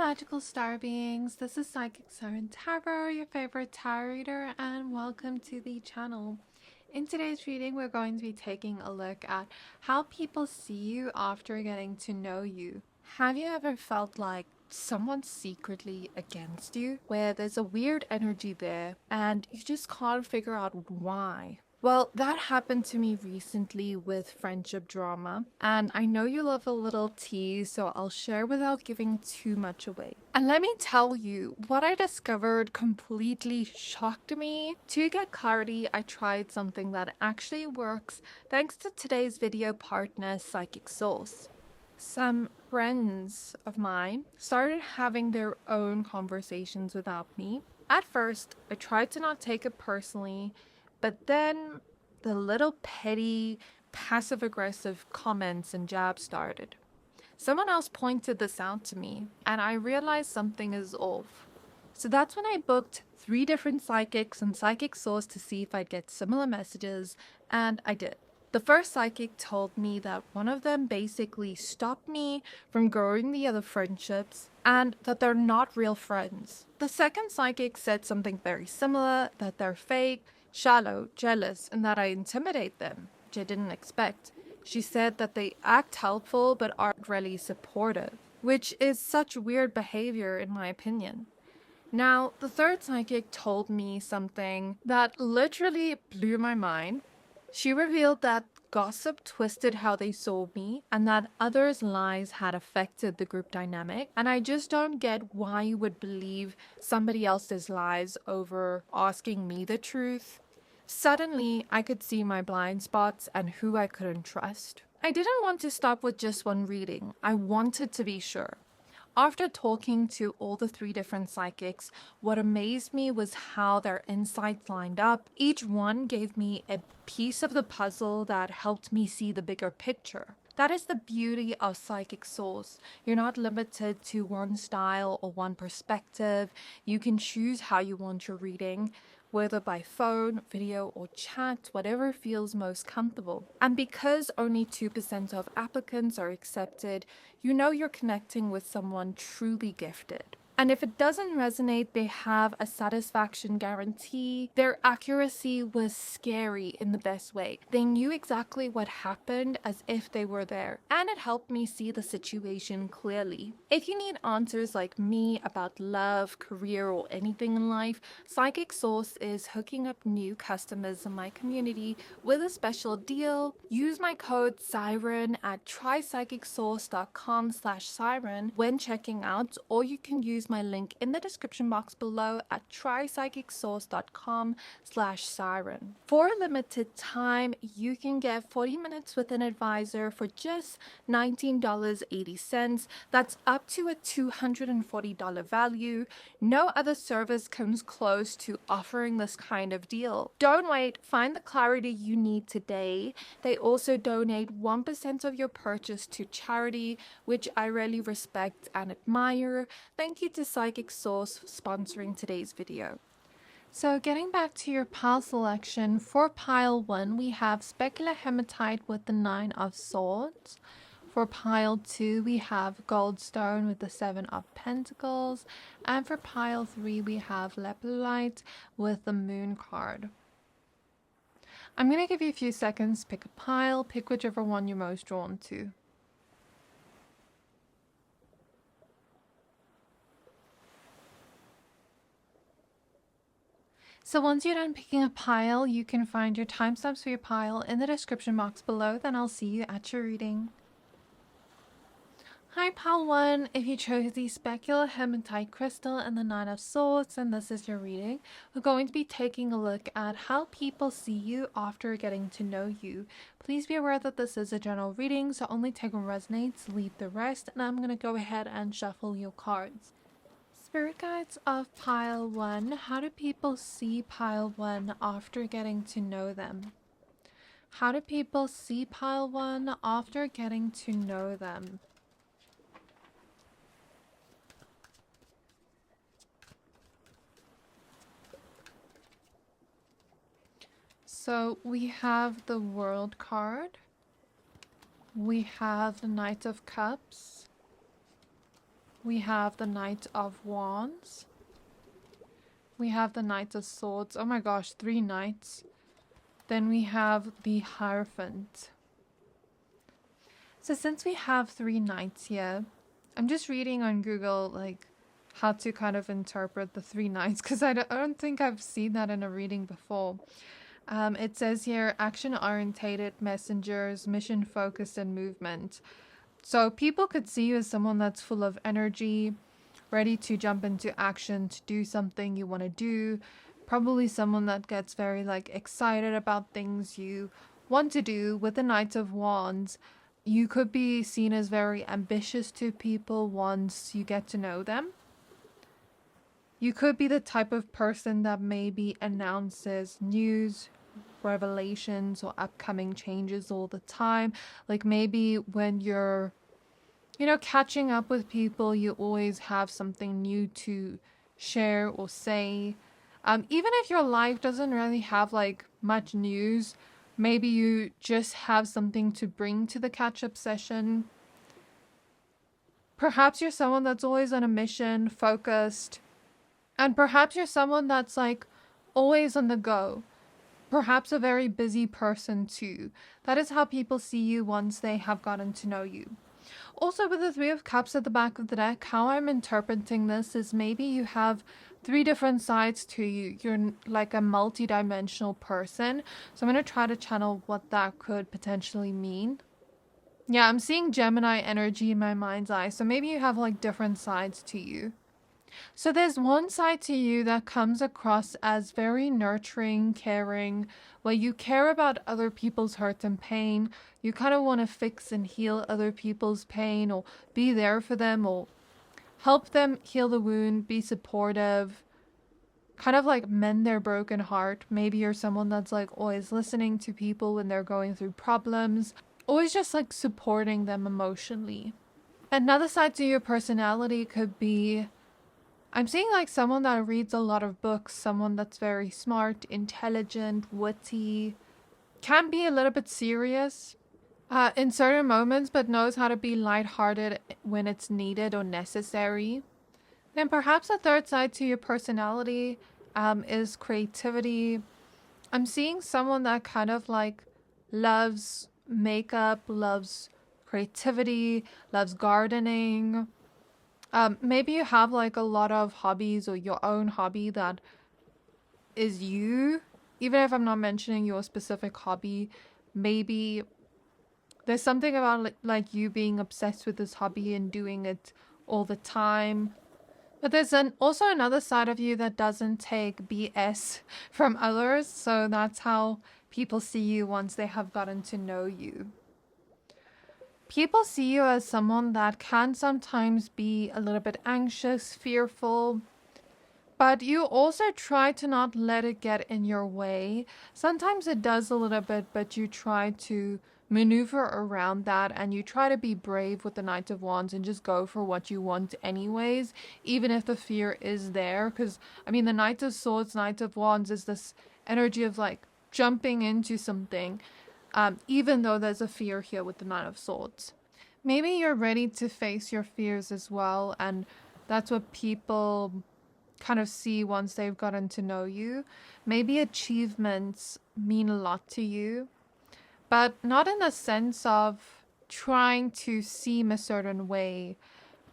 magical star beings, this is Psychic Siren Tarot, your favorite tarot reader, and welcome to the channel. In today's reading, we're going to be taking a look at how people see you after getting to know you. Have you ever felt like someone's secretly against you, where there's a weird energy there and you just can't figure out why? Well, that happened to me recently with friendship drama, and I know you love a little tease, so I'll share without giving too much away. And let me tell you, what I discovered completely shocked me. To get clarity, I tried something that actually works thanks to today's video partner, Psychic Source. Some friends of mine started having their own conversations without me. At first, I tried to not take it personally, but then the little petty, passive-aggressive comments and jabs started. Someone else pointed this out to me, and I realized something is off. So that's when I booked 3 different psychics and Psychic Source to see if I'd get similar messages, and I did. The first psychic told me that one of them basically stopped me from growing the other friendships and that they're not real friends. The second psychic said something very similar, that they're fake, shallow, jealous, and that I intimidate them, which I didn't expect. She said that they act helpful but aren't really supportive, which is such weird behavior in my opinion. Now, the third psychic told me something that literally blew my mind. She revealed that gossip twisted how they saw me and that others' lies had affected the group dynamic, and I just don't get why you would believe somebody else's lies over asking me the truth. Suddenly, I could see my blind spots and who I couldn't trust. I didn't want to stop with just one reading. I wanted to be sure. After talking to all the 3 different psychics, what amazed me was how their insights lined up. Each one gave me a piece of the puzzle that helped me see the bigger picture. That is the beauty of Psychic Source. You're not limited to one style or one perspective. You can choose how you want your reading, whether by phone, video, or chat, whatever feels most comfortable. And because only 2% of applicants are accepted, you know you're connecting with someone truly gifted. And if it doesn't resonate, they have a satisfaction guarantee. Their accuracy was scary in the best way. They knew exactly what happened as if they were there, and it helped me see the situation clearly. If you need answers like me about love, career, or anything in life, Psychic Source is hooking up new customers in my community with a special deal. Use my code Siren at trypsychicsource.com/siren when checking out, or you can use my link in the description box below at trypsychicsource.com/siren. For a limited time, you can get 40 minutes with an advisor for just $19.80. That's up to a $240 value. No other service comes close to offering this kind of deal. Don't wait, find the clarity you need today. They also donate 1% of your purchase to charity, which I really respect and admire. Thank you to Psychic Source for sponsoring today's video. So getting back to your pile selection, for pile 1 we have Specular Hematite with the 9 of Swords. For pile 2 we have Goldstone with the 7 of Pentacles. And for pile 3 we have Lepidolite with the Moon card. I'm going to give you a few seconds to pick a pile, pick whichever one you're most drawn to. So once you're done picking a pile, you can find your timestamps for your pile in the description box below. Then I'll see you at your reading. Hi pile 1, if you chose the Specular Hematite Crystal and the 9 of Swords, and this is your reading, we're going to be taking a look at how people see you after getting to know you. Please be aware that this is a general reading, so only take what resonates, leave the rest, and I'm going to go ahead and shuffle your cards. Spirit guides of pile 1, how do people see pile 1 after getting to know them? How do people see pile 1 after getting to know them? So we have the World card, we have the Knight of Cups, We have the Knight of Wands. We have the Knight of Swords. Oh my gosh, 3 knights. Then we have the Hierophant. So since we have 3 knights here, I'm just reading on Google like how to kind of interpret the 3 knights, because I don't think I've seen that in a reading before. It says here, action-orientated messengers, mission-focused and movement. So people could see you as someone that's full of energy, ready to jump into action, to do something you want to do. Probably someone that gets very like excited about things you want to do. With the Knight of Wands, you could be seen as very ambitious to people once you get to know them. You could be the type of person that maybe announces news, revelations, or upcoming changes all the time. Like maybe when you're, catching up with people, you always have something new to share or say. Even if your life doesn't really have like much news, maybe you just have something to bring to the catch-up session. Perhaps you're someone that's always on a mission, focused. And perhaps you're someone that's like always on the go. Perhaps a very busy person too. That is how people see you once they have gotten to know you. Also, with the 3 of Cups at the back of the deck, how I'm interpreting this is maybe you have 3 different sides to you. You're like a multi-dimensional person. So I'm going to try to channel what that could potentially mean. Yeah, I'm seeing Gemini energy in my mind's eye. So maybe you have like different sides to you. So there's one side to you that comes across as very nurturing, caring, where you care about other people's hurt and pain. You kind of want to fix and heal other people's pain, or be there for them, or help them heal the wound, be supportive, kind of like mend their broken heart. Maybe you're someone that's like always listening to people when they're going through problems, always just like supporting them emotionally. Another side to your personality could be, I'm seeing like someone that reads a lot of books, someone that's very smart, intelligent, witty, can be a little bit serious in certain moments, but knows how to be lighthearted when it's needed or necessary. Then perhaps a third side to your personality is creativity. I'm seeing someone that kind of like loves makeup, loves creativity, loves gardening. Maybe you have like a lot of hobbies, or your own hobby that is you. Even if I'm not mentioning your specific hobby, maybe there's something about like you being obsessed with this hobby and doing it all the time. But there's also another side of you that doesn't take BS from others. So that's how people see you once they have gotten to know you. People see you as someone that can sometimes be a little bit anxious, fearful, but you also try to not let it get in your way. Sometimes it does a little bit, but you try to maneuver around that, and you try to be brave with the Knight of Wands and just go for what you want anyways, even if the fear is there. Because, I mean, the Knight of Swords, Knight of Wands is this energy of like jumping into something. Even though there's a fear here with the Knight of Swords. Maybe you're ready to face your fears as well, and that's what people kind of see once they've gotten to know you. Maybe achievements mean a lot to you, but not in the sense of trying to seem a certain way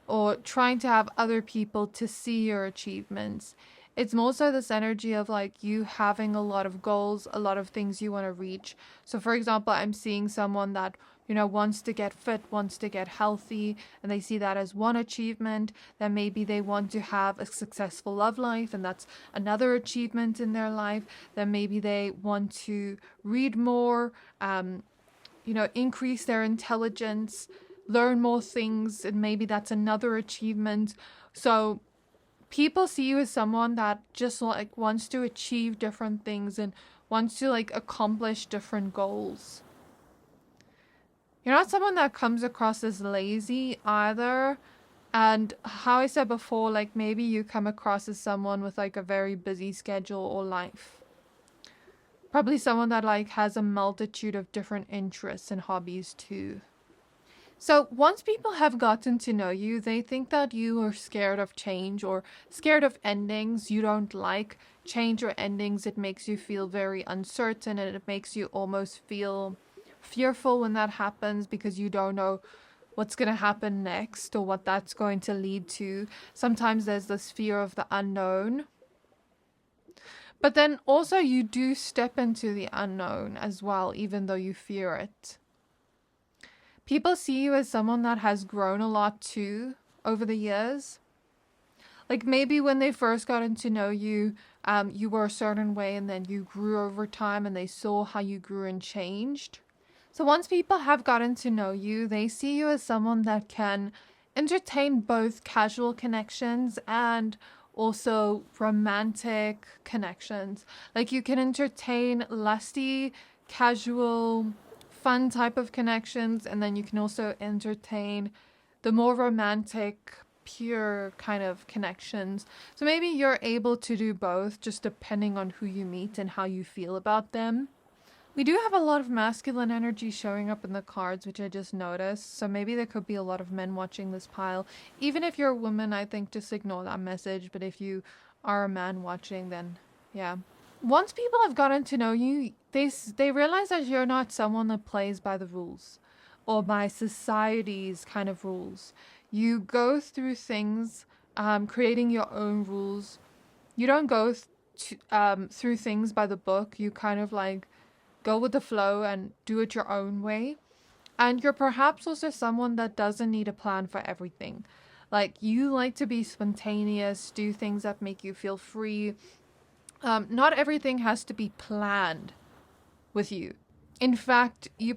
or trying to have other people to see your achievements. It's more so this energy of like you having a lot of goals, a lot of things you want to reach. So for example, I'm seeing someone that, wants to get fit, wants to get healthy, and they see that as one achievement. Then maybe they want to have a successful love life, and that's another achievement in their life. Then maybe they want to read more, increase their intelligence, learn more things, and maybe that's another achievement. So people see you as someone that just like wants to achieve different things and wants to like accomplish different goals. You're not someone that comes across as lazy either. And how I said before, like maybe you come across as someone with like a very busy schedule or life. Probably someone that like has a multitude of different interests and hobbies too. So once people have gotten to know you, they think that you are scared of change or scared of endings. You don't like change or endings. It makes you feel very uncertain, and it makes you almost feel fearful when that happens because you don't know what's going to happen next or what that's going to lead to. Sometimes there's this fear of the unknown. But then also you do step into the unknown as well, even though you fear it. People see you as someone that has grown a lot too over the years. Like maybe when they first gotten to know you, you were a certain way and then you grew over time and they saw how you grew and changed. So once people have gotten to know you, they see you as someone that can entertain both casual connections and also romantic connections. Like you can entertain lusty, casual, fun type of connections, and then you can also entertain the more romantic, pure kind of connections. So maybe you're able to do both just depending on who you meet and how you feel about them. We do have a lot of masculine energy showing up in the cards, which I just noticed. So maybe there could be a lot of men watching this pile. Even if you're a woman, I think just ignore that message. But if you are a man watching, then yeah. Once people have gotten to know you, they realize that you're not someone that plays by the rules or by society's kind of rules. You go through things, creating your own rules. You don't go through things by the book. You kind of like go with the flow and do it your own way. And you're perhaps also someone that doesn't need a plan for everything. Like you like to be spontaneous, do things that make you feel free. Not everything has to be planned with you. In fact, you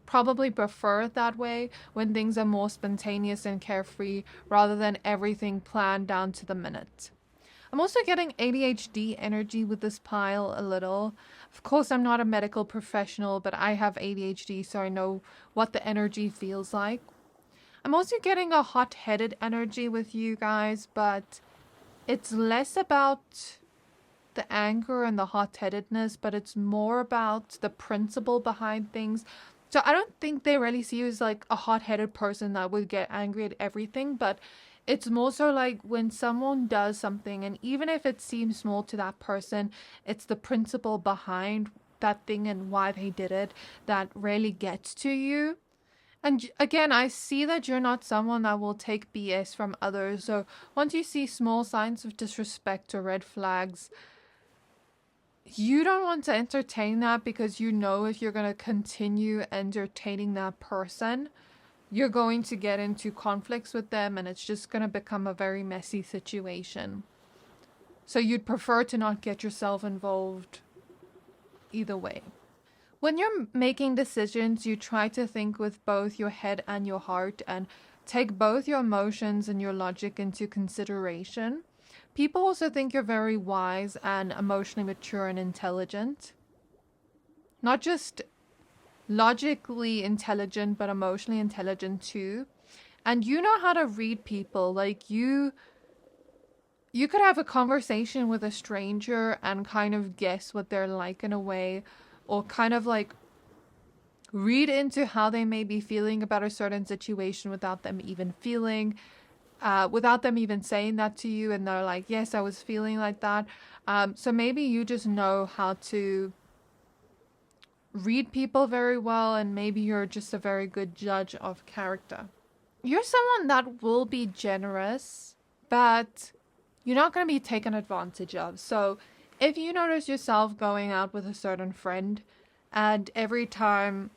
probably prefer it that way when things are more spontaneous and carefree rather than everything planned down to the minute. I'm also getting ADHD energy with this pile a little. Of course, I'm not a medical professional, but I have ADHD, so I know what the energy feels like. I'm also getting a hot-headed energy with you guys, but it's less about the anger and the hot-headedness, but it's more about the principle behind things. So I don't think they really see you as like a hot-headed person that would get angry at everything, but it's more so like when someone does something, and even if it seems small to that person, it's the principle behind that thing and why they did it that really gets to you. And again, I see that you're not someone that will take BS from others. So once you see small signs of disrespect or red flags, you don't want to entertain that because you know if you're going to continue entertaining that person, you're going to get into conflicts with them and it's just going to become a very messy situation. So you'd prefer to not get yourself involved either way. When you're making decisions, you try to think with both your head and your heart and take both your emotions and your logic into consideration. People also think you're very wise and emotionally mature and intelligent. Not just logically intelligent, but emotionally intelligent too. And you know how to read people. Like you could have a conversation with a stranger and kind of guess what they're like in a way, or kind of like read into how they may be feeling about a certain situation without them even without them even saying that to you, and they're like, yes, I was feeling like that. So maybe you just know how to read people very well, and maybe you're just a very good judge of character. You're someone that will be generous, but you're not going to be taken advantage of. So if you notice yourself going out with a certain friend and every time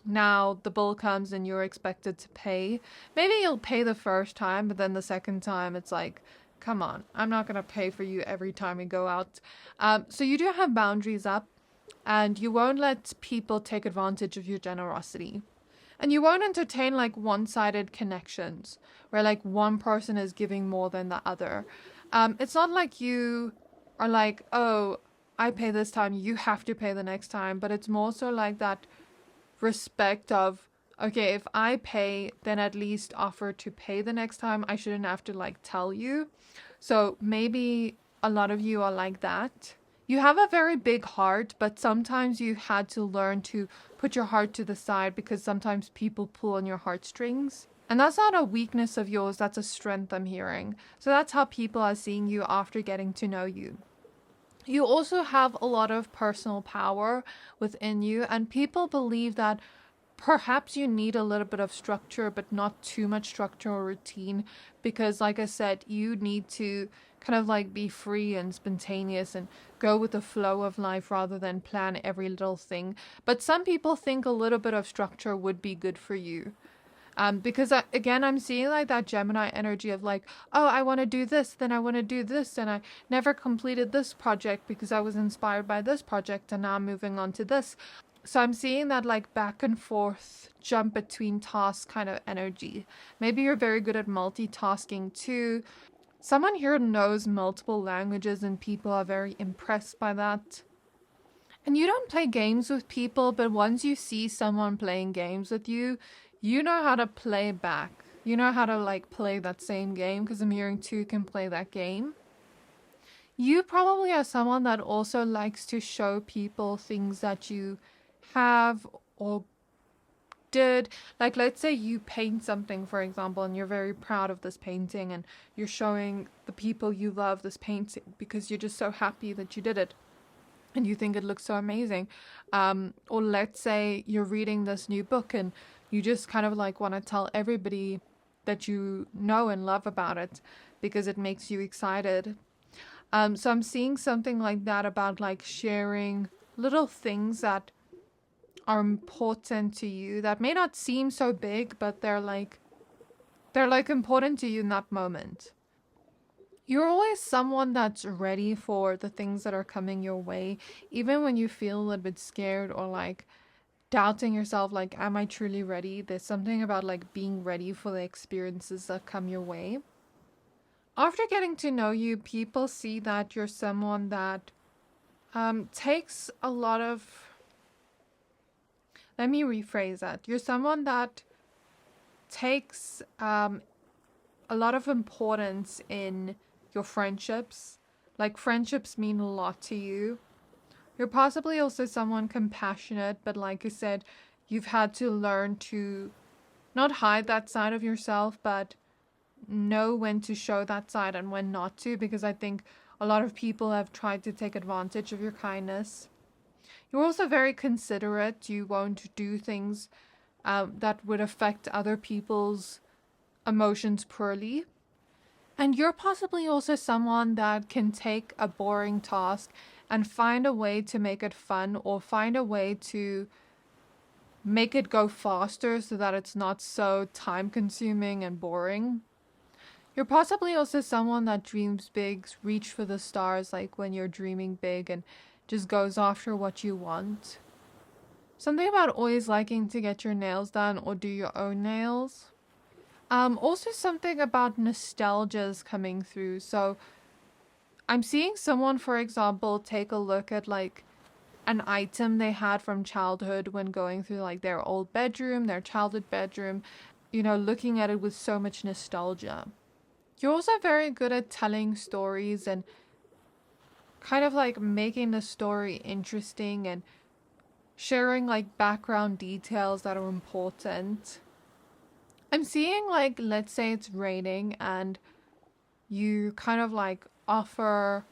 now the bill comes and you're expected to pay, maybe you'll pay the first time, but then the second time it's like, come on, I'm not going to pay for you every time we go out. So you do have boundaries up, and you won't let people take advantage of your generosity. And you won't entertain like one-sided connections where like one person is giving more than the other. It's not like you are like, oh, I pay this time, you have to pay the next time. But it's more so like that respect of, okay, if I pay, then at least offer to pay the next time. I shouldn't have to like tell you. So maybe a lot of you are like that. You have a very big heart, but sometimes you had to learn to put your heart to the side because sometimes people pull on your heartstrings. And that's not a weakness of yours, that's a strength I'm hearing. So that's how people are seeing you after getting to know you. You also have a lot of personal power within you, and people believe that perhaps you need a little bit of structure, but not too much structure or routine, because like I said, you need to kind of like be free and spontaneous and go with the flow of life rather than plan every little thing. But some people think a little bit of structure would be good for you. Because again, I'm seeing like that Gemini energy of like, oh, I want to do this, then I want to do this, and I never completed this project because I was inspired by this project, and now I'm moving on to this. So I'm seeing that like back and forth jump between tasks kind of energy. Maybe you're very good at multitasking too. Someone here knows multiple languages and people are very impressed by that. And you don't play games with people, but once you see someone playing games with you, you know how to play back. You know how to like play that same game, because I'm hearing two can play that game. You probably are someone that also likes to show people things that you have or did. Like, let's say you paint something, for example, and you're very proud of this painting and you're showing the people you love this painting because you're just so happy that you did it and you think it looks so amazing. Or let's say you're reading this new book and you just kind of like want to tell everybody that you know and love about it because it makes you excited. So I'm seeing something like that about like sharing little things that are important to you that may not seem so big, but they're like important to you in that moment. You're always someone that's ready for the things that are coming your way, even when you feel a little bit scared or like doubting yourself, like, am I truly ready? There's something about like being ready for the experiences that come your way. After getting to know you, people see that you're someone that takes a lot of... Let me rephrase that. You're someone that takes a lot of importance in your friendships. Like, friendships mean a lot to you. You're possibly also someone compassionate, but like I said, you've had to learn to not hide that side of yourself, but know when to show that side and when not to, because I think a lot of people have tried to take advantage of your kindness. You're also very considerate. You won't do things that would affect other people's emotions poorly. And you're possibly also someone that can take a boring task and find a way to make it fun, or find a way to make it go faster so that it's not so time consuming and boring. You're possibly also someone that dreams big, reach for the stars, like when you're dreaming big and just goes after what you want. Something about always liking to get your nails done or do your own nails. Also something about nostalgia is coming through. So I'm seeing someone, for example, take a look at like an item they had from childhood when going through like their old bedroom, their childhood bedroom, you know, looking at it with so much nostalgia. You're also very good at telling stories and kind of like making the story interesting and sharing like background details that are important. I'm seeing like, let's say it's raining and you kind of like offer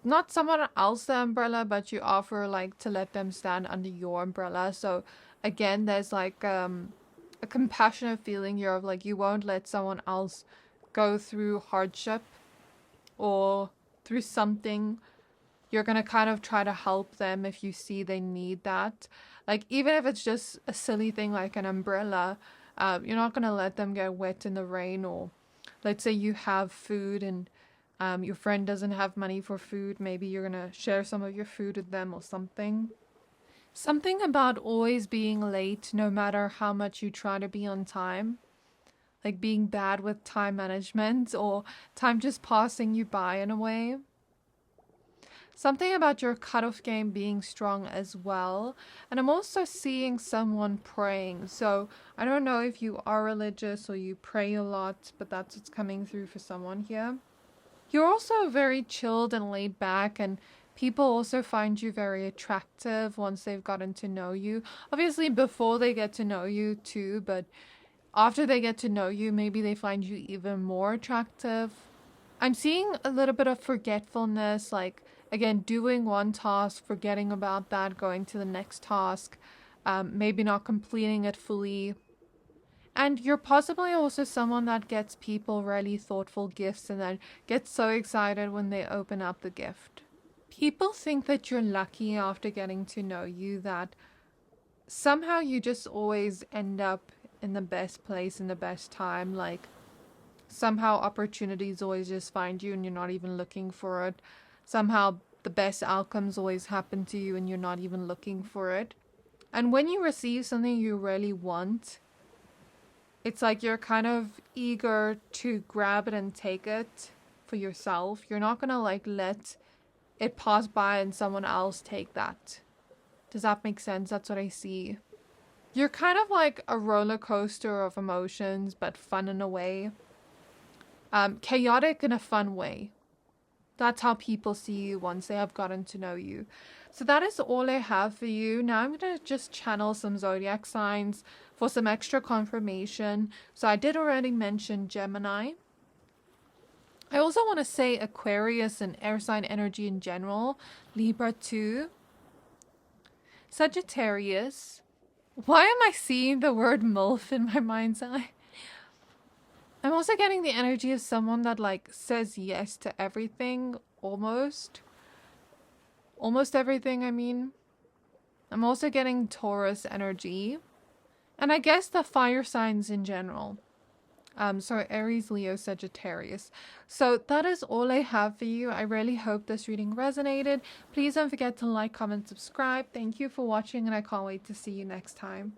not someone else the umbrella, but you offer like to let them stand under your umbrella. So again, there's like a compassionate feeling here of like you won't let someone else go through hardship or through something. You're gonna kind of try to help them if you see they need that. Like, even if it's just a silly thing like an umbrella, you're not gonna let them get wet in the rain. Or let's say you have food and your friend doesn't have money for food. Maybe you're gonna share some of your food with them or something. Something about always being late no matter how much you try to be on time. Like being bad with time management or time just passing you by in a way. Something about your cutoff game being strong as well. And I'm also seeing someone praying. So I don't know if you are religious or you pray a lot, but that's what's coming through for someone here. You're also very chilled and laid back, and People also find you very attractive once they've gotten to know you. Obviously, before they get to know you too, but after they get to know you, maybe they find you even more attractive. I'm seeing a little bit of forgetfulness, like, again, doing one task, forgetting about that, going to the next task, maybe not completing it fully. And you're possibly also someone that gets people really thoughtful gifts and then gets so excited when they open up the gift. People think that you're lucky after getting to know you, that somehow you just always end up in the best place in the best time. Like, somehow opportunities always just find you and you're not even looking for it. Somehow the best outcomes always happen to you and you're not even looking for it. And when you receive something you really want, it's like you're kind of eager to grab it and take it for yourself. You're not gonna like let it pass by and someone else take that. Does that make sense? That's what I see. You're kind of like a roller coaster of emotions, but fun in a way. Chaotic in a fun way. That's how people see you once they have gotten to know you. So that is all I have for you. Now I'm going to just channel some zodiac signs for some extra confirmation. So I did already mention Gemini. I also want to say Aquarius and air sign energy in general. Libra too. Sagittarius. Why am I seeing the word MILF in my mind's eye? I'm also getting the energy of someone that like says yes to everything, almost everything, I mean. I'm also getting Taurus energy. And I guess the fire signs in general. So Aries, Leo, Sagittarius. So that is all I have for you. I really hope this reading resonated. Please don't forget to like, comment, subscribe. Thank you for watching and I can't wait to see you next time.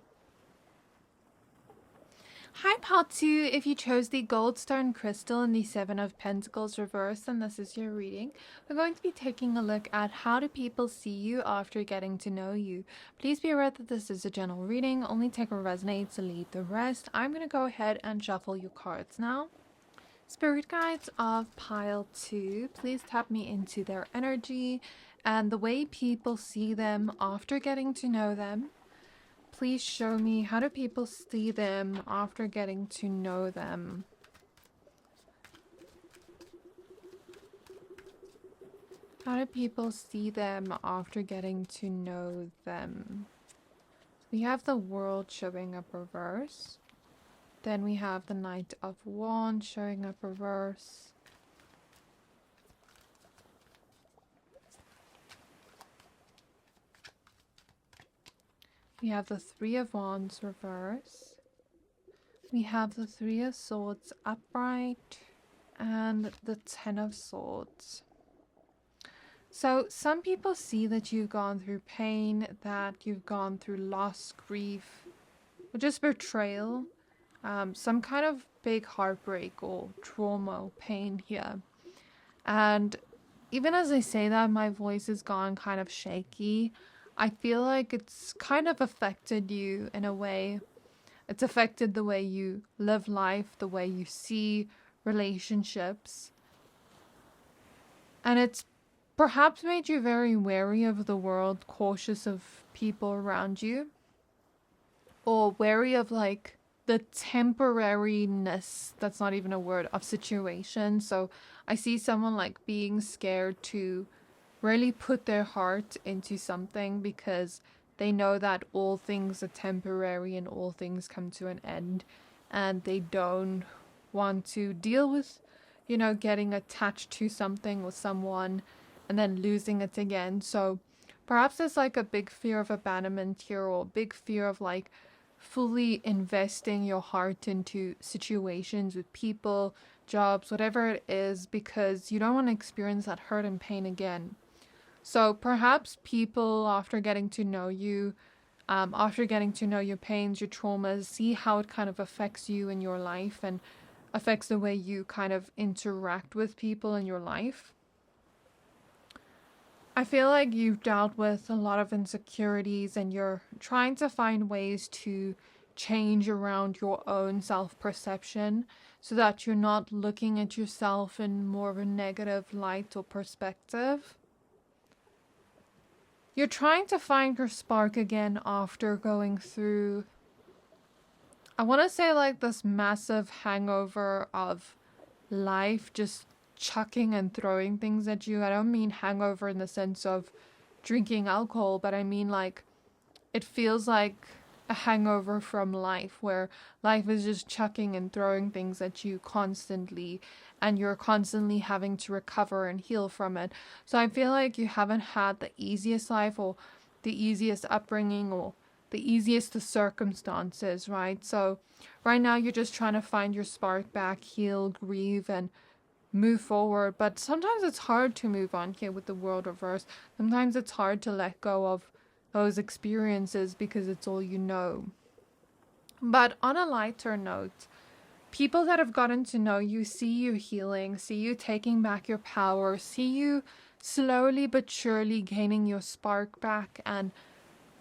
Hi part 2, if you chose the Goldstone Crystal and the Seven of Pentacles reverse, then this is your reading. We're going to be taking a look at how do people see you after getting to know you. Please be aware that this is a general reading, only take what resonates and leave the rest. I'm going to go ahead and shuffle your cards now. Spirit guides of pile 2, please tap me into their energy and the way people see them after getting to know them. Please show me, how do people see them after getting to know them? How do people see them after getting to know them? We have the World showing up reverse. Then we have the Knight of Wands showing up reverse. We have the Three of Wands reverse. We have the Three of Swords upright. And the Ten of Swords. So some people see that you've gone through pain, that you've gone through loss, grief, or just betrayal. Some kind of big heartbreak or trauma or pain here. And even as I say that, my voice has gone kind of shaky. I feel like it's kind of affected you in a way. It's affected the way you live life, the way you see relationships. And it's perhaps made you very wary of the world, cautious of people around you. Or wary of like the temporariness, that's not even a word, of situations. So I see someone like being scared to really put their heart into something because they know that all things are temporary and all things come to an end, and they don't want to deal with, you know, getting attached to something or someone and then losing it again. So perhaps there's like a big fear of abandonment here, or a big fear of like fully investing your heart into situations with people, jobs, whatever it is, because you don't want to experience that hurt and pain again. So perhaps people, after getting to know you, after getting to know your pains, your traumas, see how it kind of affects you in your life and affects the way you kind of interact with people in your life. I feel like you've dealt with a lot of insecurities and you're trying to find ways to change around your own self-perception so that you're not looking at yourself in more of a negative light or perspective. you're trying to find your spark again after going through, I want to say, like this massive hangover of life just chucking and throwing things at you. I don't mean hangover in the sense of drinking alcohol, but I mean like it feels like a hangover from life, where life is just chucking and throwing things at you constantly, and you're constantly having to recover and heal from it. So I feel like you haven't had the easiest life, or the easiest upbringing, or the easiest of circumstances, right? So right now you're just trying to find your spark back, heal, grieve, and move forward. But sometimes it's hard to move on here with the world reversed. Sometimes it's hard to let go of those experiences because it's all you know. But on a lighter note, people that have gotten to know you see you healing, see you taking back your power, see you slowly but surely gaining your spark back and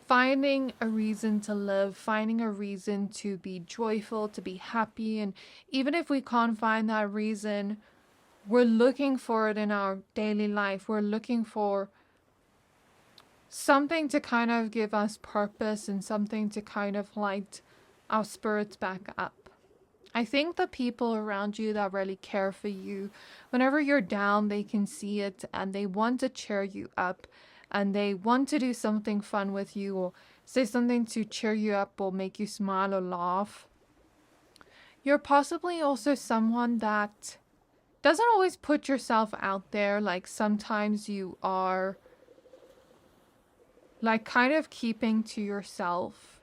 finding a reason to live, finding a reason to be joyful, to be happy. And even if we can't find that reason, we're looking for it in our daily life. We're looking for something to kind of give us purpose and something to kind of light our spirits back up. I think the people around you that really care for you, whenever you're down, they can see it and they want to cheer you up and they want to do something fun with you or say something to cheer you up or make you smile or laugh. You're possibly also someone that doesn't always put yourself out there. Like sometimes you are like kind of keeping to yourself,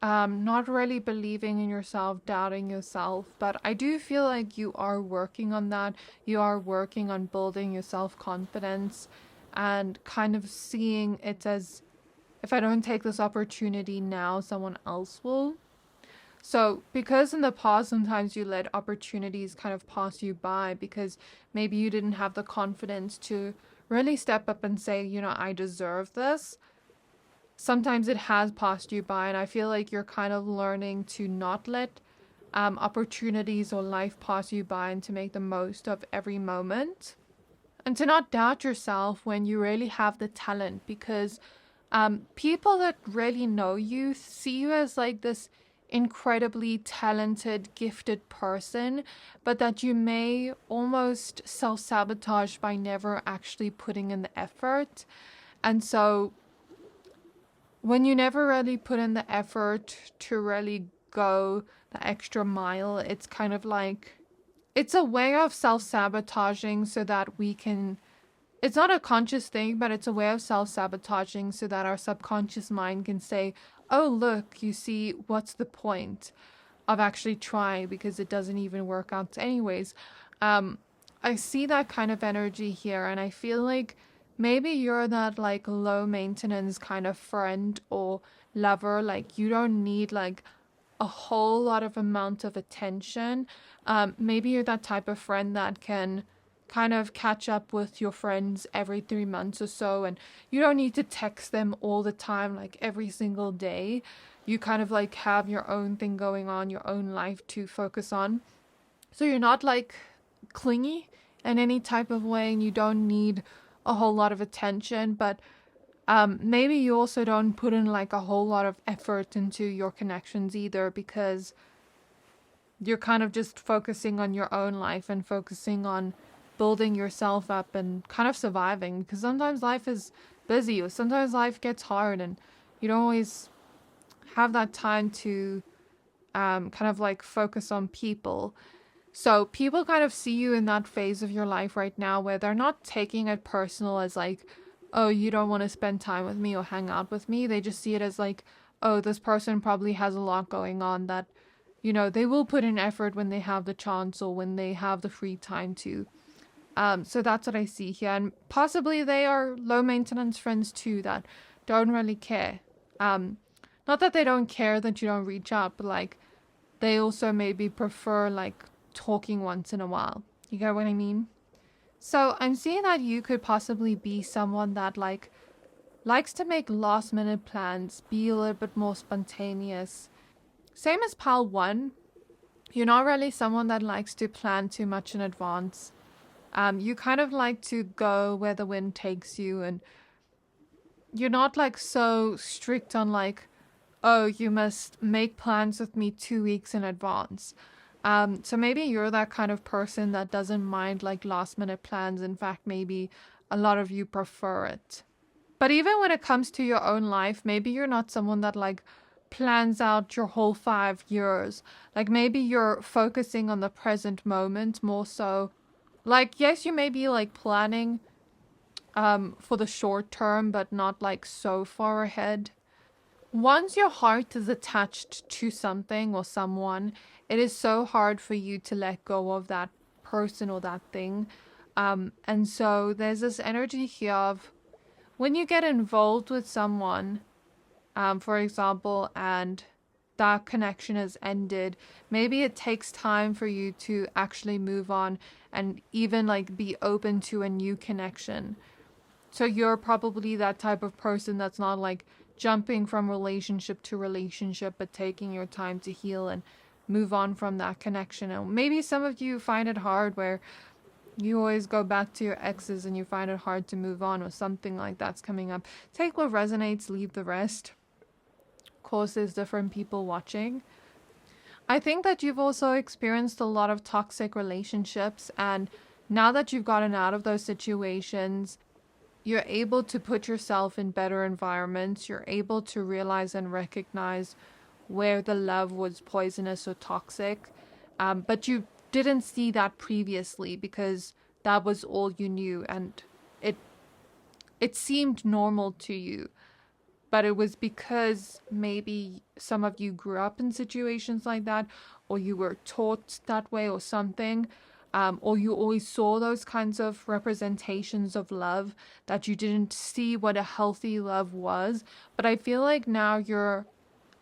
not really believing in yourself, doubting yourself. But I do feel like you are working on that. You are working on building your self-confidence and kind of seeing it as, if I don't take this opportunity now, someone else will. So because in the past sometimes you let opportunities kind of pass you by because maybe you didn't have the confidence to really step up and say, you know, I deserve this. Sometimes it has passed you by, and I feel like you're kind of learning to not let opportunities or life pass you by and to make the most of every moment. And to not doubt yourself when you really have the talent, because people that really know you see you as like this incredibly talented, gifted person, but that you may almost self-sabotage by never actually putting in the effort. And so when you never really put in the effort to really go the extra mile, it's kind of like, it's a way of self-sabotaging so that we can, it's not a conscious thing, but it's a way of self-sabotaging so that our subconscious mind can say, oh, look, you see, what's the point of actually trying because it doesn't even work out anyways. I see that kind of energy here, and I feel like maybe you're that like low maintenance kind of friend or lover. Like you don't need like a whole lot of amount of attention. Maybe you're that type of friend that can kind of catch up with your friends every 3 months or so, and you don't need to text them all the time, like every single day. You kind of like have your own thing going on, your own life to focus on. So you're not like clingy in any type of way, and you don't need a whole lot of attention, but maybe you also don't put in like a whole lot of effort into your connections either, because you're kind of just focusing on your own life and focusing on building yourself up and kind of surviving, because sometimes life is busy or sometimes life gets hard and you don't always have that time to kind of like focus on people. So people kind of see you in that phase of your life right now where they're not taking it personal as like, oh, you don't want to spend time with me or hang out with me. They just see it as like, oh, this person probably has a lot going on that, you know, they will put in effort when they have the chance or when they have the free time to. So that's what I see here. And possibly they are low maintenance friends too that don't really care. Not that they don't care that you don't reach out, but like they also maybe prefer like talking once in a while. You get what I mean? So I'm seeing that you could possibly be someone that like likes to make last minute plans, be a little bit more spontaneous. Same as pile 1. You're not really someone that likes to plan too much in advance. You kind of like to go where the wind takes you, and you're not like so strict on like, oh, you must make plans with me 2 weeks in advance. So maybe you're that kind of person that doesn't mind like last minute plans. In fact, maybe a lot of you prefer it. But even when it comes to your own life, maybe you're not someone that like plans out your whole 5 years. Like maybe you're focusing on the present moment more so. Like, yes, you may be like planning for the short term, but not like so far ahead. Once your heart is attached to something or someone, it is so hard for you to let go of that person or that thing. And so there's this energy here of when you get involved with someone, for example, and that connection has ended, maybe it takes time for you to actually move on and even like be open to a new connection. So you're probably that type of person that's not like jumping from relationship to relationship, but taking your time to heal and move on from that connection. And maybe some of you find it hard where you always go back to your exes and you find it hard to move on, or something like that's coming up. Take what resonates, leave the rest. Of course, there's different people watching. I think that you've also experienced a lot of toxic relationships, and now that you've gotten out of those situations, you're able to put yourself in better environments. You're able to realize and recognize where the love was poisonous or toxic. But you didn't see that previously because that was all you knew, and it it seemed normal to you. But it was because maybe some of you grew up in situations like that, or you were taught that way or something, or you always saw those kinds of representations of love that you didn't see what a healthy love was. But I feel like now you're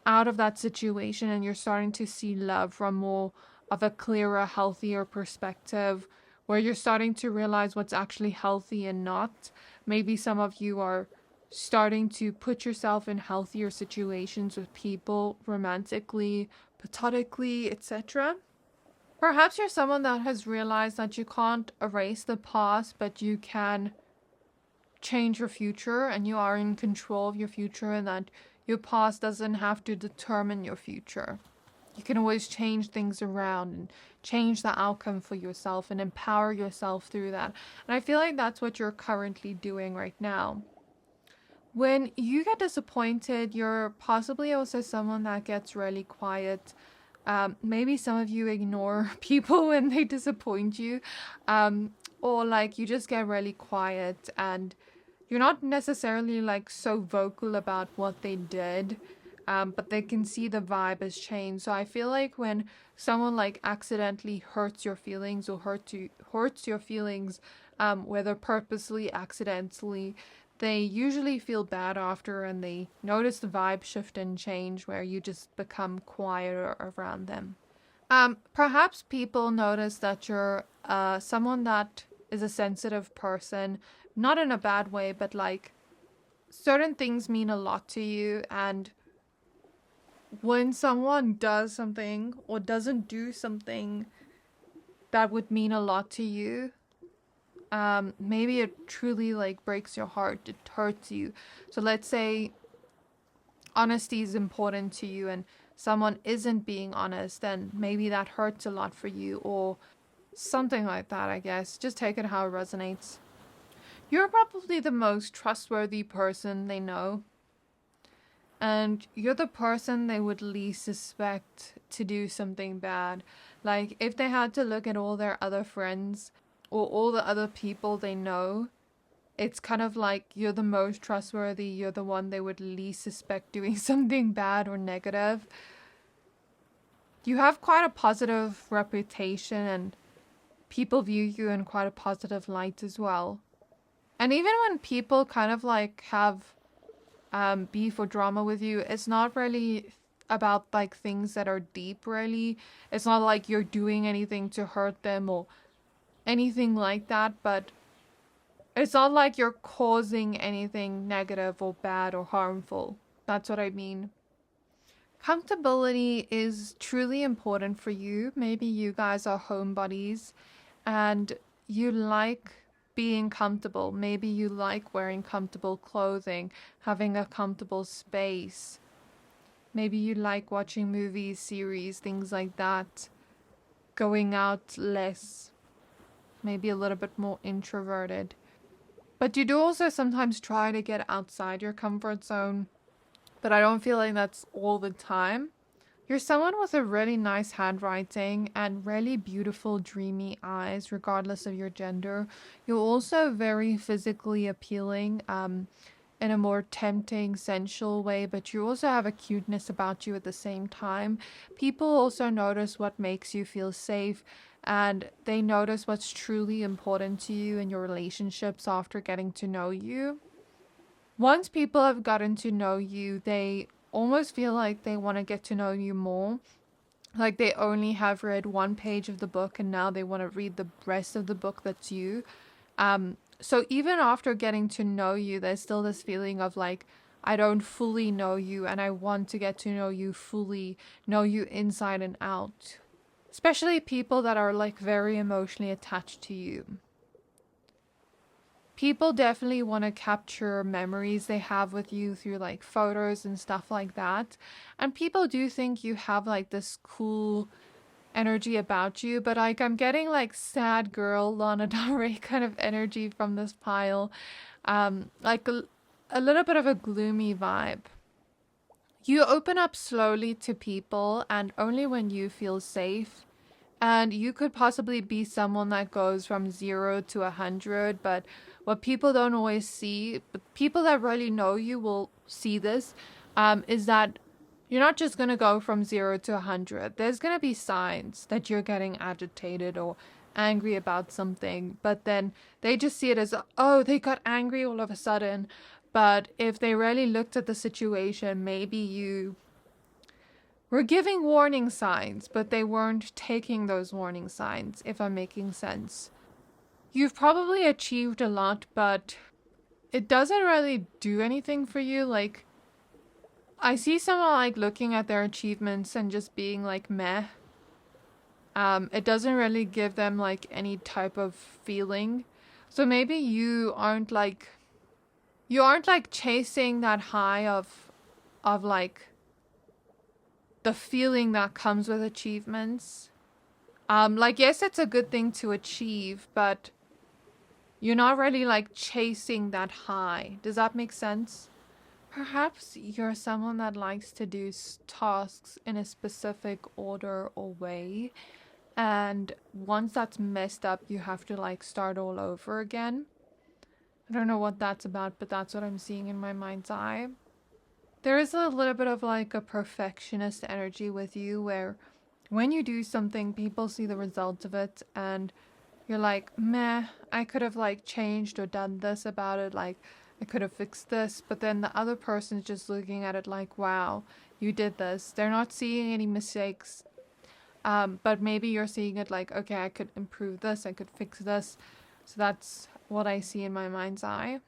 out of that situation and you're starting to see love from more of a clearer, healthier perspective, where you're starting to realize what's actually healthy and not. Maybe some of you are starting to put yourself in healthier situations with people, romantically, platonically, etc. Perhaps you're someone that has realized that you can't erase the past, but you can change your future and you are in control of your future, and that your past doesn't have to determine your future. You can always change things around and change the outcome for yourself and empower yourself through that. And I feel like that's what you're currently doing right now. When you get disappointed, you're possibly also someone that gets really quiet. Maybe some of you ignore people when they disappoint you, or like you just get really quiet and you're not necessarily like so vocal about what they did, but they can see the vibe has changed. So I feel like when someone like accidentally hurts your feelings or hurts your feelings, whether purposely, accidentally, they usually feel bad after, and they notice the vibe shift and change where you just become quieter around them. Perhaps people notice that you're someone that is a sensitive person, not in a bad way, but like certain things mean a lot to you, and when someone does something or doesn't do something that would mean a lot to you, maybe it truly like breaks your heart, it hurts you. So let's say honesty is important to you and someone isn't being honest, then maybe that hurts a lot for you, or something like that, I guess. Just take it how it resonates. You're probably the most trustworthy person they know, and you're the person they would least suspect to do something bad. Like, if they had to look at all their other friends or all the other people they know, it's kind of like you're the most trustworthy, you're the one they would least suspect doing something bad or negative. You have quite a positive reputation, and people view you in quite a positive light as well. And even when people kind of like have beef or drama with you, it's not really about like things that are deep, really. It's not like you're doing anything to hurt them or anything like that, but it's not like you're causing anything negative or bad or harmful. That's what I mean. Comfortability is truly important for you. Maybe you guys are homebodies and you like being comfortable. Maybe you like wearing comfortable clothing, having a comfortable space. Maybe you like watching movies, series, things like that. Going out less. Maybe a little bit more introverted. But you do also sometimes try to get outside your comfort zone. But I don't feel like that's all the time. You're someone with a really nice handwriting and really beautiful, dreamy eyes, regardless of your gender. You're also very physically appealing, in a more tempting, sensual way, but you also have a cuteness about you at the same time. People also notice what makes you feel safe, and they notice what's truly important to you in your relationships after getting to know you. Once people have gotten to know you, they almost feel like they want to get to know you more. Like they only have read one page of the book and now they want to read the rest of the book that's you. So even after getting to know you, there's still this feeling of like, I don't fully know you and I want to get to know you fully, know you inside and out. Especially people that are like very emotionally attached to you. People definitely want to capture memories they have with you through like photos and stuff like that. And people do think you have like this cool energy about you, but like I'm getting like sad girl Lana Del Rey kind of energy from this pile. Like a little bit of a gloomy vibe. You open up slowly to people and only when you feel safe. And you could possibly be someone that goes from 0 to 100, but what people don't always see, but people that really know you will see this, is that you're not just going to go from 0 to 100. There's going to be signs that you're getting agitated or angry about something, but then they just see it as, oh, they got angry all of a sudden. But if they really looked at the situation, maybe you were giving warning signs, but they weren't taking those warning signs, if I'm making sense. You've probably achieved a lot, but it doesn't really do anything for you. Like, I see someone like looking at their achievements and just being like meh. It doesn't really give them like any type of feeling. So maybe you aren't like chasing that high of like the feeling that comes with achievements. Like, yes, it's a good thing to achieve, but you're not really like chasing that high. Does that make sense? Perhaps you're someone that likes to do tasks in a specific order or way. And once that's messed up, you have to like start all over again. I don't know what that's about, but that's what I'm seeing in my mind's eye. There is a little bit of like a perfectionist energy with you where when you do something, people see the result of it and you're like, meh, I could have like changed or done this about it. Like I could have fixed this. But then the other person's just looking at it like, wow, you did this. They're not seeing any mistakes. But maybe you're seeing it like, okay, I could improve this. I could fix this. So that's what I see in my mind's eye.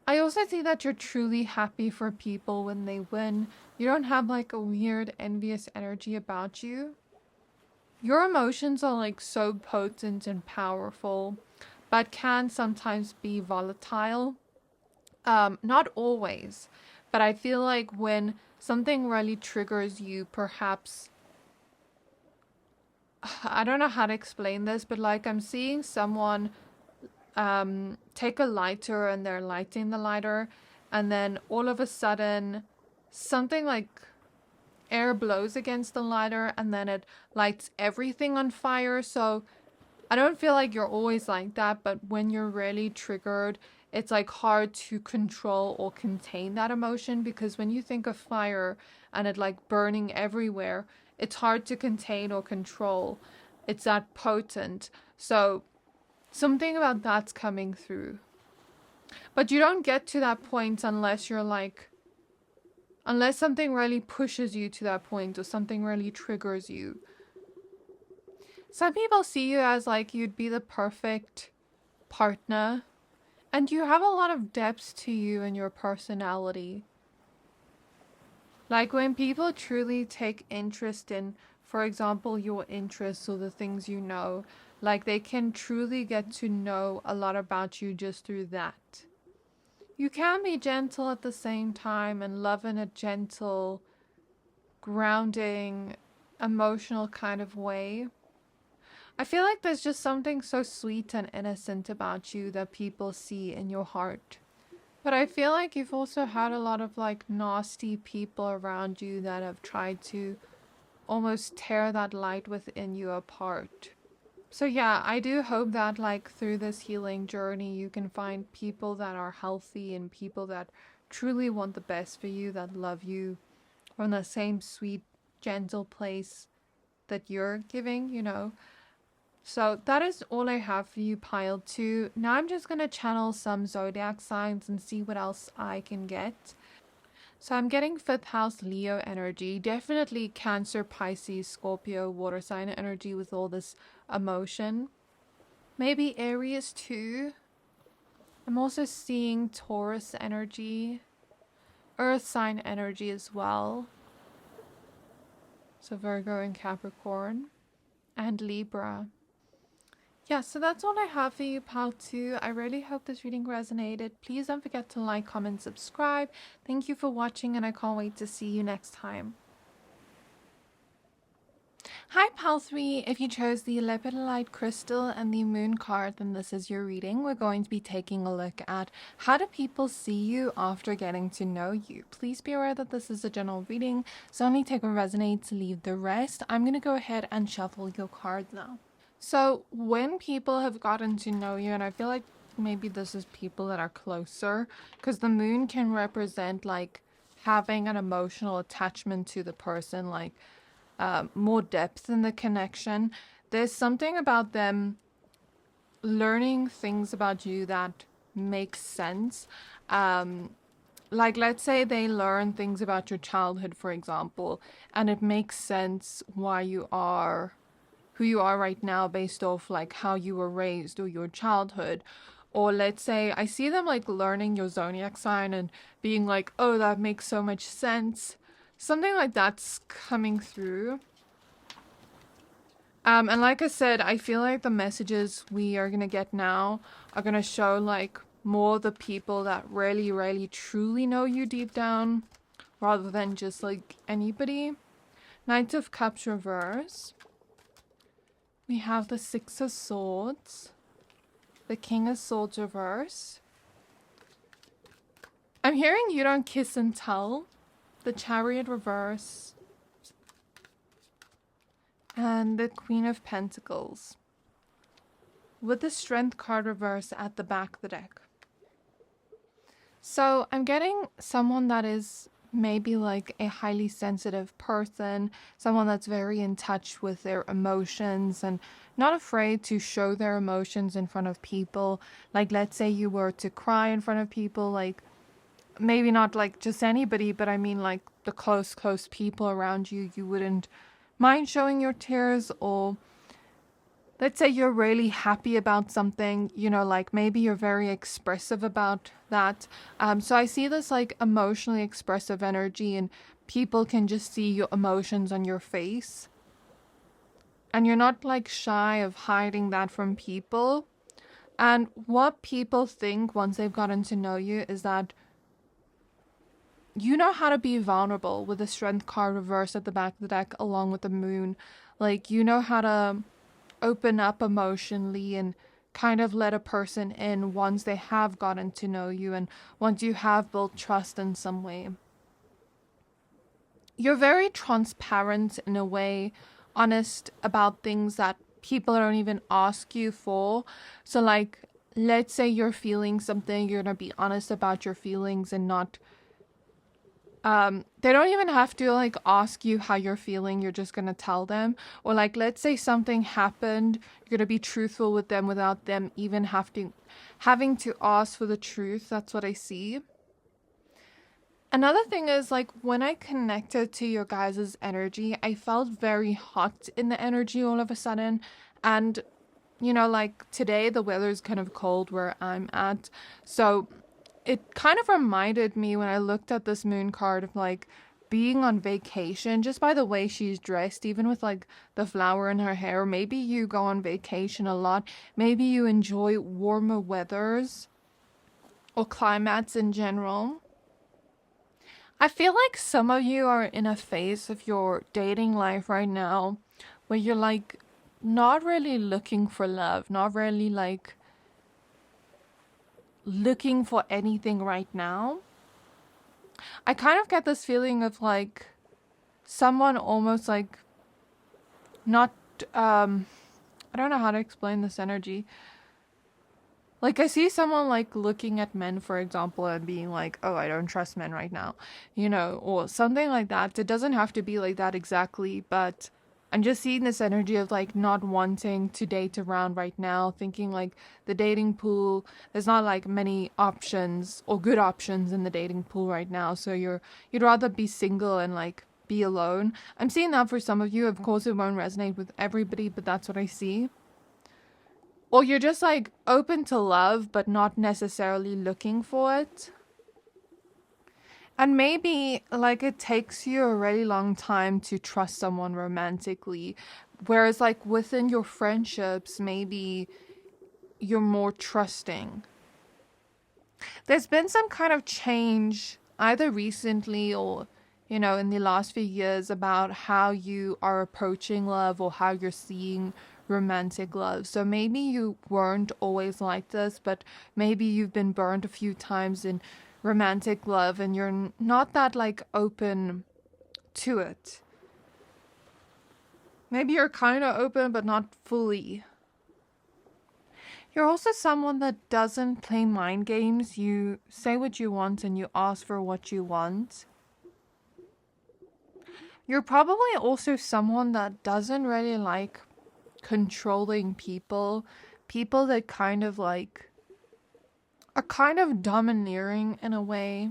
I also see that you're truly happy for people when they win. You don't have like a weird envious energy about you. Your emotions are like so potent and powerful, but can sometimes be volatile. Not always, but I feel like when something really triggers you, perhaps, I don't know how to explain this, but like I'm seeing someone take a lighter and they're lighting the lighter and then all of a sudden something like air blows against the lighter and then it lights everything on fire. So I don't feel like you're always like that, but when you're really triggered, it's like hard to control or contain that emotion, because when you think of fire and it like burning everywhere, it's hard to contain or control. It's that potent. So something about that's coming through. But you don't get to that point unless you're like, unless something really pushes you to that point or something really triggers you. Some people see you as like you'd be the perfect partner, and you have a lot of depth to you and your personality. Like when people truly take interest in, for example, your interests or the things you know, Like they can truly get to know a lot about you just through that. You can be gentle at the same time and love in a gentle, grounding, emotional kind of way. I feel like there's just something so sweet and innocent about you that people see in your heart. But I feel like you've also had a lot of like nasty people around you that have tried to almost tear that light within you apart. So yeah, I do hope that like through this healing journey you can find people that are healthy and people that truly want the best for you, that love you from the same sweet, gentle place that you're giving, you know. So that is all I have for you, pile 2. Now I'm just going to channel some zodiac signs and see what else I can get. So I'm getting 5th house Leo energy, definitely Cancer, Pisces, Scorpio, water sign energy with all this emotion. Maybe Aries too. I'm also seeing Taurus energy, Earth sign energy as well. So Virgo and Capricorn, and Libra. Yeah, so that's all I have for you, pile 2. I really hope this reading resonated. Please don't forget to like, comment, subscribe. Thank you for watching, and I can't wait to see you next time. Hi, pile 3. If you chose the Lepidolite crystal and the moon card, then this is your reading. We're going to be taking a look at how do people see you after getting to know you. Please be aware that this is a general reading, so only take what resonates, leave the rest. I'm going to go ahead and shuffle your cards now. So when people have gotten to know you, and I feel like maybe this is people that are closer, because the moon can represent like having an emotional attachment to the person, like more depth in the connection. There's something about them learning things about you that makes sense. Like let's say they learn things about your childhood, for example, and it makes sense why you are who you are right now based off like how you were raised or your childhood. Or let's say I see them like learning your zodiac sign and being like, oh, that makes so much sense. Something like that's coming through. And like I said, I feel like the messages we are going to get now are going to show like more the people that really, really, truly know you deep down rather than just like anybody. Knight of Cups reverse. We have the 6 of Swords, the King of Swords reverse. I'm hearing you don't kiss and tell, the Chariot reverse, and the Queen of Pentacles, with the Strength card reverse at the back of the deck. So I'm getting someone that is maybe like a highly sensitive person, someone that's very in touch with their emotions and not afraid to show their emotions in front of people. Like let's say you were to cry in front of people, like maybe not like just anybody, but I mean like the close people around you, you wouldn't mind showing your tears. Or let's say you're really happy about something, you know, like maybe you're very expressive about that. So I see this like emotionally expressive energy, and people can just see your emotions on your face. And you're not like shy of hiding that from people. And what people think once they've gotten to know you is that you know how to be vulnerable with the Strength card reversed at the back of the deck along with the moon. Like you know how to open up emotionally and kind of let a person in once they have gotten to know you and once you have built trust in some way. You're very transparent in a way, honest about things that people don't even ask you for. So like, let's say you're feeling something, you're gonna be honest about your feelings and not they don't even have to like ask you how you're feeling, you're just gonna tell them. Or like let's say something happened, you're gonna be truthful with them without them even having to ask for the truth. That's what I see. Another thing is like when I connected to your guys' energy, I felt very hot in the energy all of a sudden. And you know, like today the weather's kind of cold where I'm at, so it kind of reminded me when I looked at this moon card of like being on vacation just by the way she's dressed, even with like the flower in her hair. Maybe you go on vacation a lot. Maybe you enjoy warmer weathers or climates in general. I feel like some of you are in a phase of your dating life right now where you're like not really looking for love, not really like looking for anything right now. I kind of get this feeling of like someone almost like not, I don't know how to explain this energy. Like, I see someone, like, looking at men, for example, and being like, oh, I don't trust men right now, you know, or something like that. It doesn't have to be like that exactly, but I'm just seeing this energy of, like, not wanting to date around right now, thinking, like, the dating pool, there's not, like, many options or good options in the dating pool right now, so you'd rather be single and, like, be alone. I'm seeing that for some of you. Of course, it won't resonate with everybody, but that's what I see. Or you're just like open to love, but not necessarily looking for it. And maybe like it takes you a really long time to trust someone romantically. Whereas like within your friendships, maybe you're more trusting. There's been some kind of change either recently or, you know, in the last few years about how you are approaching love or how you're seeing romantic love. So maybe you weren't always like this, but maybe you've been burned a few times in romantic love and you're not that like open to it. Maybe you're kind of open, but not fully. You're also someone that doesn't play mind games. You say what you want and you ask for what you want. You're probably also someone that doesn't really like controlling people. People that kind of like are kind of domineering in a way.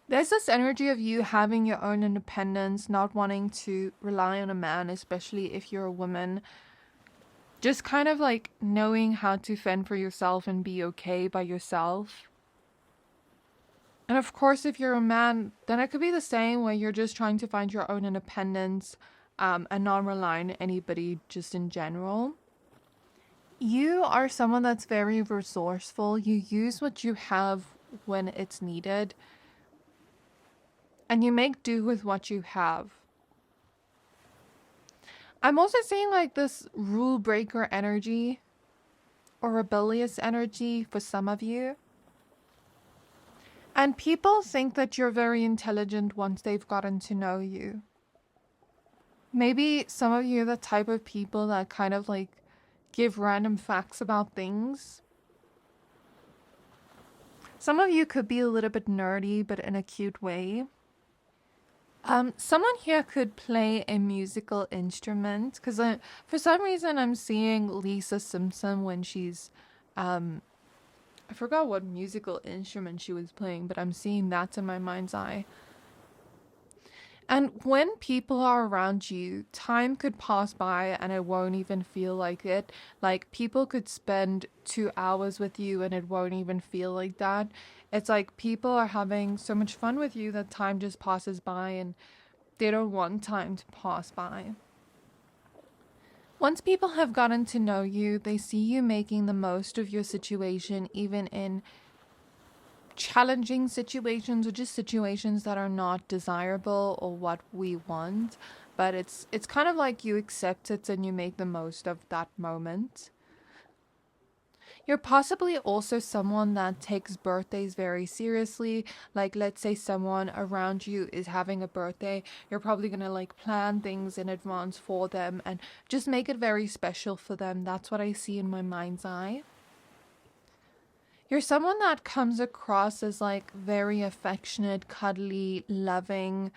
There's this energy of you having your own independence, not wanting to rely on a man, especially if you're a woman. Just kind of like knowing how to fend for yourself and be okay by yourself. And of course, if you're a man, then it could be the same where you're just trying to find your own independence and not rely on anybody just in general. You are someone that's very resourceful. You use what you have when it's needed. And you make do with what you have. I'm also seeing like this rule breaker energy or rebellious energy for some of you. And people think that you're very intelligent once they've gotten to know you. Maybe some of you are the type of people that kind of like give random facts about things. Some of you could be a little bit nerdy, but in a cute way. Someone here could play a musical instrument, because for some reason I'm seeing Lisa Simpson when she's, I forgot what musical instrument she was playing, but I'm seeing that in my mind's eye. And when people are around you, time could pass by and it won't even feel like it. Like people could spend 2 hours with you and it won't even feel like that. It's like people are having so much fun with you that time just passes by and they don't want time to pass by. Once people have gotten to know you, they see you making the most of your situation, even in challenging situations or just situations that are not desirable or what we want, but it's kind of like you accept it and you make the most of that moment. You're possibly also someone that takes birthdays very seriously. Like, let's say someone around you is having a birthday, you're probably gonna like plan things in advance for them and just make it very special for them. That's what I see in my mind's eye. You're someone that comes across as like very affectionate, cuddly, loving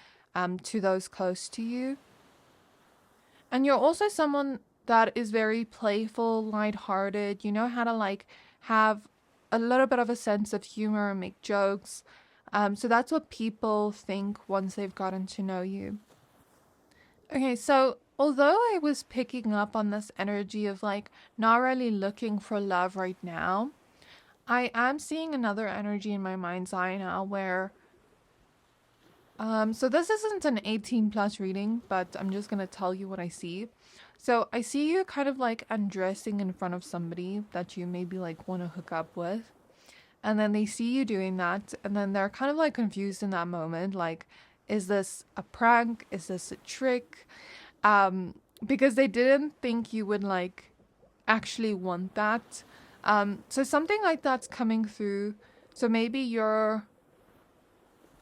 to those close to you. And you're also someone that is very playful, lighthearted. You know how to like have a little bit of a sense of humor and make jokes. So that's what people think once they've gotten to know you. Okay, so although I was picking up on this energy of like not really looking for love right now, I am seeing another energy in my mind's eye now where So this isn't an 18 plus reading, but I'm just gonna tell you what I see. So I see you kind of like undressing in front of somebody that you maybe like want to hook up with. And then they see you doing that, and then they're kind of like confused in that moment, like, is this a prank? Is this a trick? Because they didn't think you would like actually want that. So something like that's coming through. So maybe you're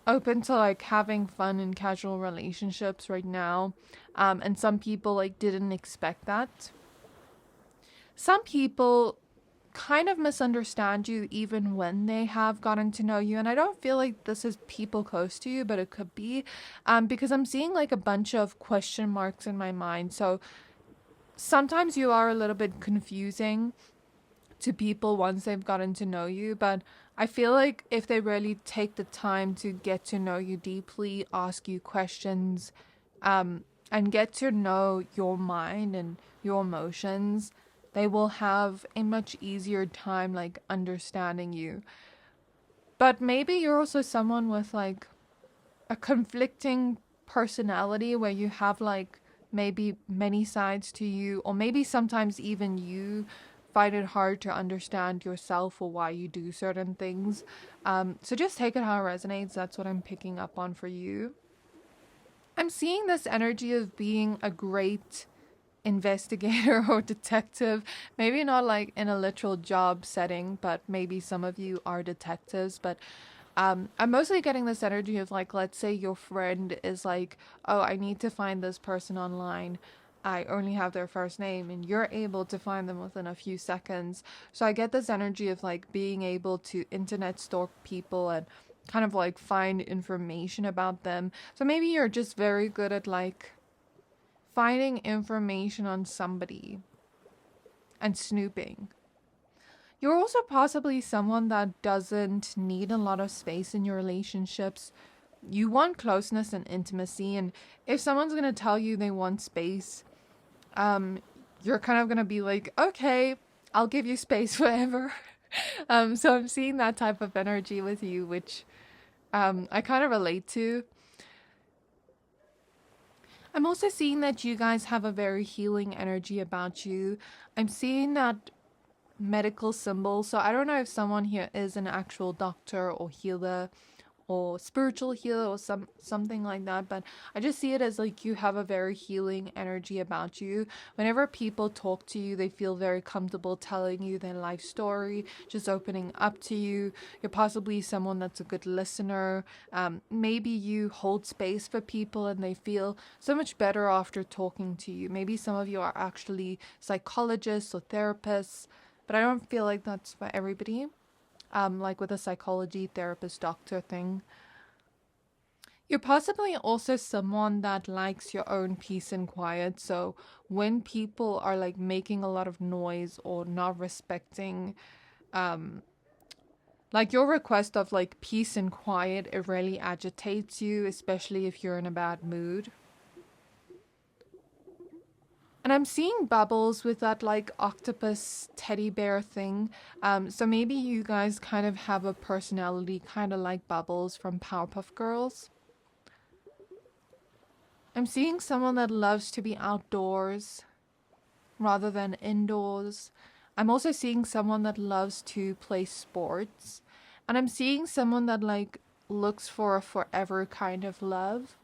open to like having fun in casual relationships right now. And some people like didn't expect that. Some people kind of misunderstand you even when they have gotten to know you, and I don't feel like this is people close to you, but it could be, because I'm seeing like a bunch of question marks in my mind. So sometimes you are a little bit confusing to people once they've gotten to know you, but I feel like if they really take the time to get to know you deeply, ask you questions, and get to know your mind and your emotions, they will have a much easier time like understanding you. But maybe you're also someone with like a conflicting personality where you have like maybe many sides to you, or maybe sometimes even you find it hard to understand yourself or why you do certain things. So just take it how it resonates. That's what I'm picking up on for you. I'm seeing this energy of being a great investigator or detective. Maybe not like in a literal job setting, but maybe some of you are detectives. But I'm mostly getting this energy of like, let's say your friend is like, oh, I need to find this person online. I only have their first name, and you're able to find them within a few seconds. So I get this energy of like being able to internet stalk people and kind of like find information about them. So maybe you're just very good at like finding information on somebody and snooping. You're also possibly someone that doesn't need a lot of space in your relationships. You want closeness and intimacy, and if someone's going to tell you they want space, um you're kind of going to be like, "Okay, I'll give you space forever." So I'm seeing that type of energy with you, which I kind of relate to. I'm also seeing that you guys have a very healing energy about you. I'm seeing that medical symbol. So I don't know if someone here is an actual doctor or healer or spiritual healer or something like that, but I just see it as like you have a very healing energy about you. Whenever people talk to you, they feel very comfortable telling you their life story, just opening up to you. You're possibly someone that's a good listener. Maybe you hold space for people and they feel so much better after talking to you. Maybe some of you are actually psychologists or therapists, but I don't feel like that's for everybody. Like with a psychology therapist doctor thing. You're possibly also someone that likes your own peace and quiet. So when people are like making a lot of noise or not respecting, um, like your request of like peace and quiet, it really agitates you, especially if you're in a bad mood. And I'm seeing bubbles with that like octopus teddy bear thing. So maybe you guys kind of have a personality kind of like Bubbles from Powerpuff Girls. I'm seeing someone that loves to be outdoors rather than indoors. I'm also seeing someone that loves to play sports. And I'm seeing someone that like looks for a forever kind of love.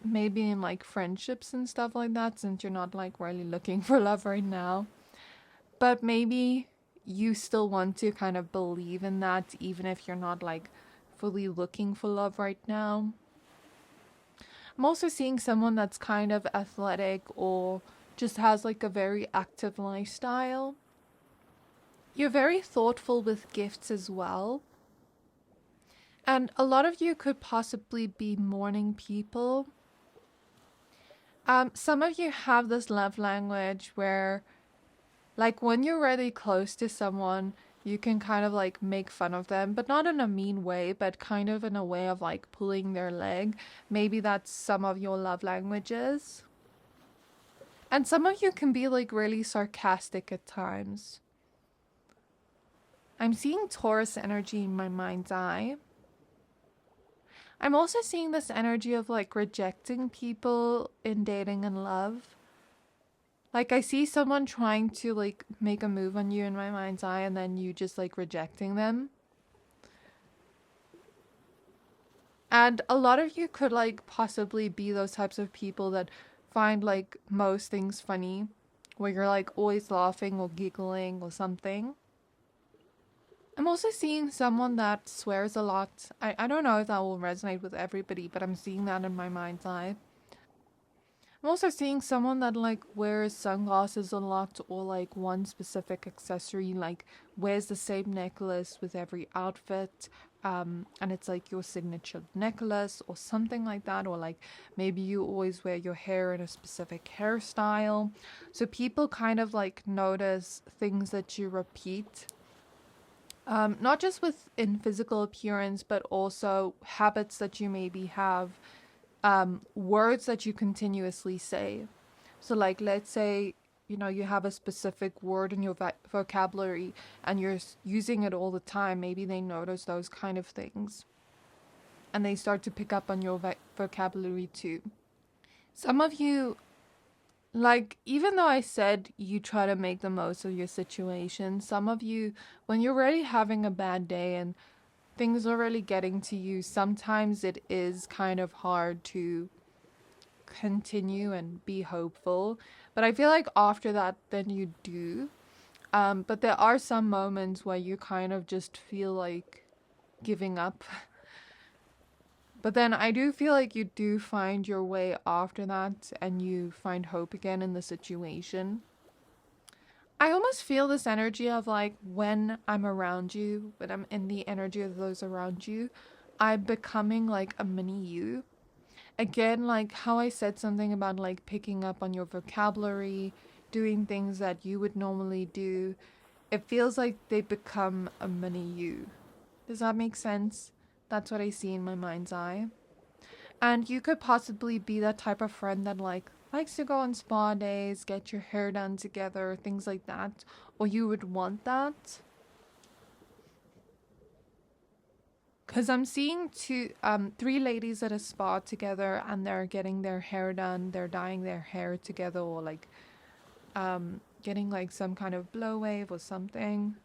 Maybe in like friendships and stuff like that, since you're not like really looking for love right now. But maybe you still want to kind of believe in that, even if you're not like fully looking for love right now. I'm also seeing someone that's kind of athletic or just has like a very active lifestyle. You're very thoughtful with gifts as well. And a lot of you could possibly be morning people. Some of you have this love language where, like, when you're really close to someone, you can kind of like make fun of them, but not in a mean way, but kind of in a way of like pulling their leg. Maybe that's some of your love languages. And some of you can be like really sarcastic at times. I'm seeing Taurus energy in my mind's eye. I'm also seeing this energy of like rejecting people in dating and love. Like I see someone trying to like make a move on you in my mind's eye and then you just like rejecting them. And a lot of you could like possibly be those types of people that find like most things funny, where you're like always laughing or giggling or something. I'm also seeing someone that swears a lot. I don't know if that will resonate with everybody, but I'm seeing that in my mind's eye. I'm also seeing someone that like wears sunglasses a lot, or like one specific accessory, like wears the same necklace with every outfit, and it's like your signature necklace or something like that, or like maybe you always wear your hair in a specific hairstyle. So people kind of like notice things that you repeat. Not just within physical appearance, but also habits that you maybe have, words that you continuously say. So, like, let's say, you know, you have a specific word in your vocabulary and you're using it all the time. Maybe they notice those kind of things and they start to pick up on your vocabulary too. Some of you, like, even though I said you try to make the most of your situation, some of you, when you're already having a bad day and things are really getting to you, sometimes it is kind of hard to continue and be hopeful. But I feel like after that, then you do. But there are some moments where you kind of just feel like giving up. But then I do feel like you do find your way after that and you find hope again in the situation. I almost feel this energy of like when I'm around you, when I'm in the energy of those around you, I'm becoming like a mini you. Again, like how I said something about like picking up on your vocabulary, doing things that you would normally do. It feels like they become a mini you. Does that make sense? That's what I see in my mind's eye. And you could possibly be that type of friend that like likes to go on spa days, get your hair done together, things like that. Or you would want that. Because I'm seeing three ladies at a spa together and they're getting their hair done, they're dyeing their hair together, or like getting like some kind of blow wave or something.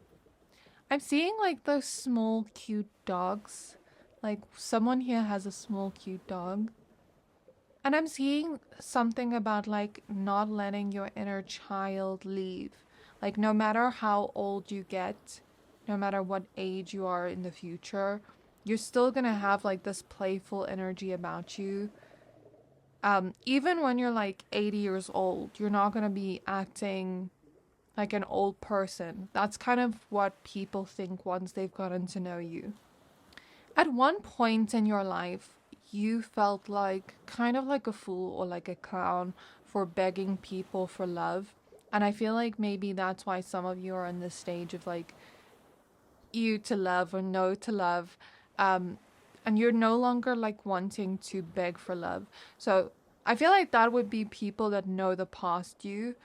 I'm seeing like those small cute dogs. Like someone here has a small cute dog. And I'm seeing something about like not letting your inner child leave. Like no matter how old you get, no matter what age you are in the future, you're still gonna have like this playful energy about you. Even when you're like 80 years old, you're not gonna be acting like an old person. That's kind of what people think once they've gotten to know you. At one point in your life, you felt like kind of like a fool or like a clown for begging people for love. And I feel like maybe that's why some of you are in this stage of like you to love or no to love. And you're no longer like wanting to beg for love. So I feel like that would be people that know the past you,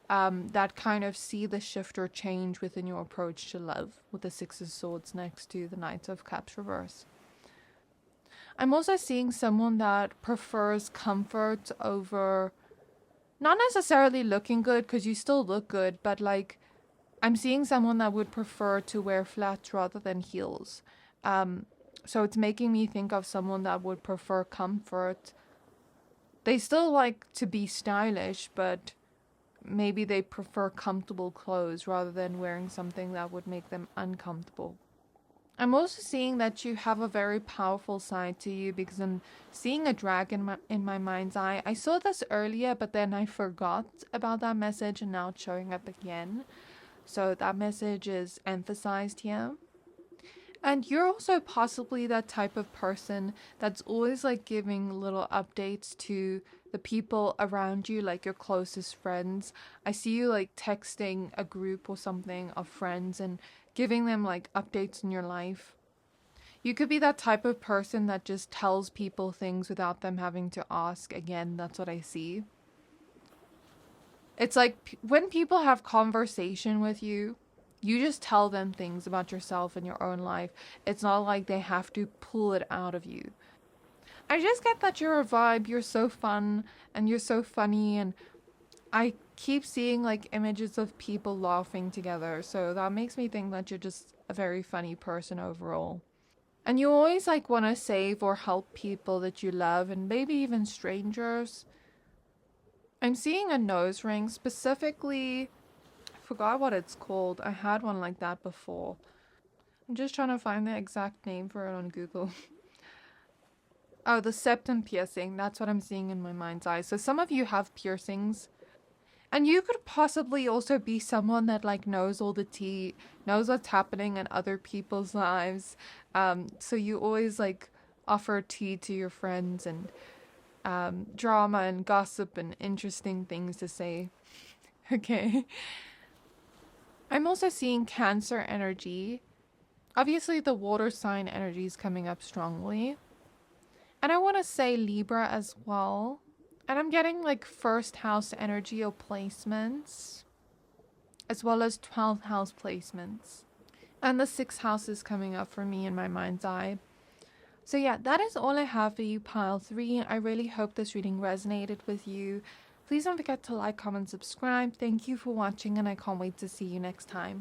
that kind of see the shift or change within your approach to love, with the Six of Swords next to the Knight of Cups reverse. I'm also seeing someone that prefers comfort over, not necessarily looking good, because you still look good, but like I'm seeing someone that would prefer to wear flats rather than heels. So it's making me think of someone that would prefer comfort. They still like to be stylish, but maybe they prefer comfortable clothes rather than wearing something that would make them uncomfortable. I'm also seeing that you have a very powerful side to you, because I'm seeing a dragon in my mind's eye. I saw this earlier, but then I forgot about that message and now it's showing up again. So that message is emphasized here. And you're also possibly that type of person that's always like giving little updates to the people around you, like your closest friends. I see you like texting a group or something of friends and giving them like updates in your life. You could be that type of person that just tells people things without them having to ask. Again, that's what I see. It's like when people have conversation with you, you just tell them things about yourself and your own life. It's not like they have to pull it out of you. I just get that you're a vibe, you're so fun, and you're so funny, and I keep seeing like images of people laughing together, so that makes me think that you're just a very funny person overall. And you always like want to save or help people that you love, and maybe even strangers. I'm seeing a nose ring, specifically, I forgot what it's called. I had one like that before. I'm just trying to find the exact name for it on Google. Oh, the septum piercing. That's what I'm seeing in my mind's eye. So some of you have piercings. And you could possibly also be someone that like knows all the tea, knows what's happening in other people's lives. So you always like offer tea to your friends and drama and gossip and interesting things to say. Okay. I'm also seeing Cancer energy. Obviously, the water sign energy is coming up strongly. And I want to say Libra as well. And I'm getting like first house energy or placements, as well as 12th house placements. And the 6th house is coming up for me in my mind's eye. So yeah, that is all I have for you, pile 3. I really hope this reading resonated with you. Please don't forget to like, comment, subscribe. Thank you for watching, and I can't wait to see you next time.